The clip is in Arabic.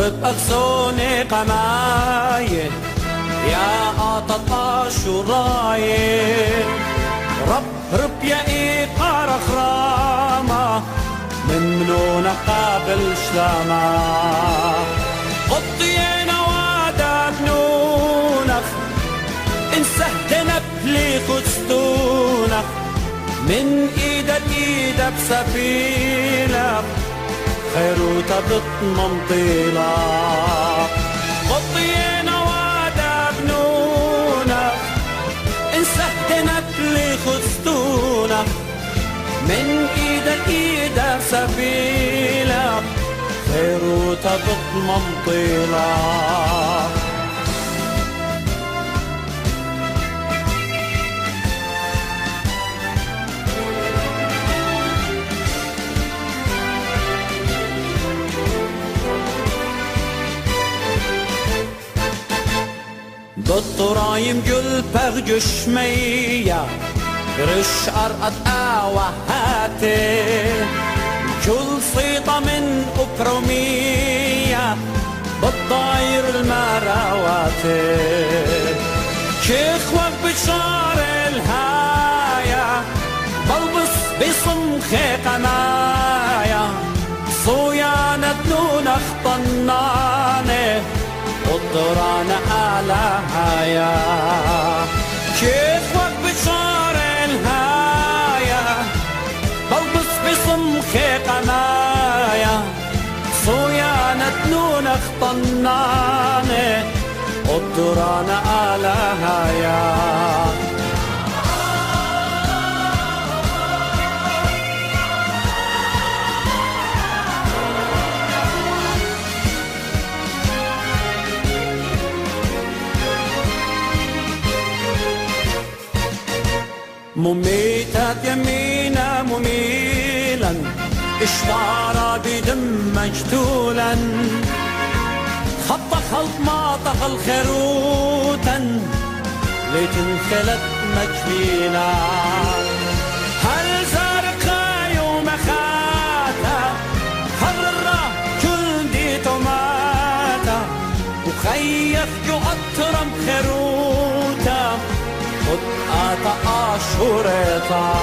رب أغسوني قمايه يا قاطط أشورايه رب يا إيقار خرامة من منونة قابل شلامة قطينا وادك نونخ انسهدنا بلي خستونخ من إيدا لإيدا بسفينة خيروتا بطمن طيلة قطينا وادك نونخ انسهدنا بلي خستونخ من إيدا لإيدا سبيلة خيروتا بطمن طيلة بالطرايم قل بغجش مية رش أرقد آوهاتي كل صيطة من أكرومية بالطاير المراواتي شيخ وقت بشار الهاية بلبس بصمخي قنايا صويانة دون اخطناني قدران على هايا شيخ وقت بشار الهايا بلبس بصمخي قنايا صويانة نون اخطناني قدران على هايا مميتات يمينا مميلا اشوارا بدم مجتولا خط خلط ما طخل خروتا لتنخلت مجفينا هل زارقا يوم خاتا هررا كل دي توماتا وخيف جو أطرم خروتا قد آتا آشورتا